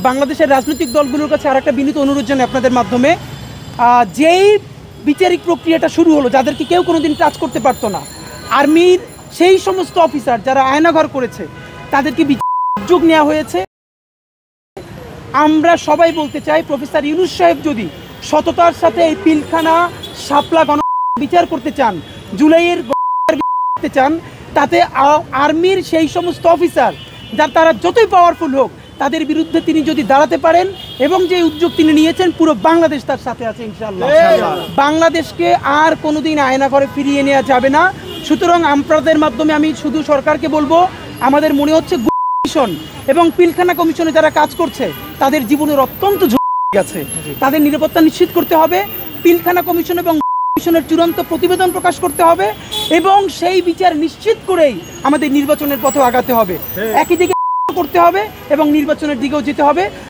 বাংলাদেশের রাজনৈতিক দলগুলোর কাছে আরেকটা বিনীত অনুরোধ জানাই আপনাদের মাধ্যমে, যেই বিচারিক প্রক্রিয়াটা শুরু হলো, যাদেরকে কেউ কোনোদিন টাচ করতে পারতো না, আর্মির সেই সমস্ত অফিসার যারা আয়নাঘর করেছে তাদেরকে সুযোগ নেওয়া হয়েছে। আমরা সবাই বলতে চাই, প্রফেসর ইউনূস সাহেব যদি সততার সাথে এই পিলখানা শাপলা গণ বিচার করতে চান, জুলাইয়ের করতে চান, তাতে আর্মির সেই সমস্ত অফিসার তারা যতই পাওয়ারফুল হোক তাদের বিরুদ্ধে তিনি যদি দাঁড়াতে পারেন এবং যে উদ্যোগ তিনি নিয়েছেন, পুরো বাংলাদেশ তার সাথে আছে ইনশাআল্লাহ। বাংলাদেশকে আর কোনোদিন আয়নাঘরে ফিরিয়ে নেওয়া যাবে না। সুতরাং আপনাদের মাধ্যমে আমি শুধু সরকারকে বলবো, আমাদের মনে হচ্ছে কমিশন এবং পিলখানা কমিশনে যারা কাজ করছে তাদের জীবনের অত্যন্ত ঝুঁকি আছে, তাদের নিরাপত্তা নিশ্চিত করতে হবে। পিলখানা কমিশন এবং কমিশনের চূড়ান্ত প্রতিবেদন প্রকাশ করতে হবে এবং সেই বিচার নিশ্চিত করেই আমাদের নির্বাচনের পথে আগাতে হবে। একই দিকে করতে হবে এবং নির্বাচনের দিকেও যেতে হবে।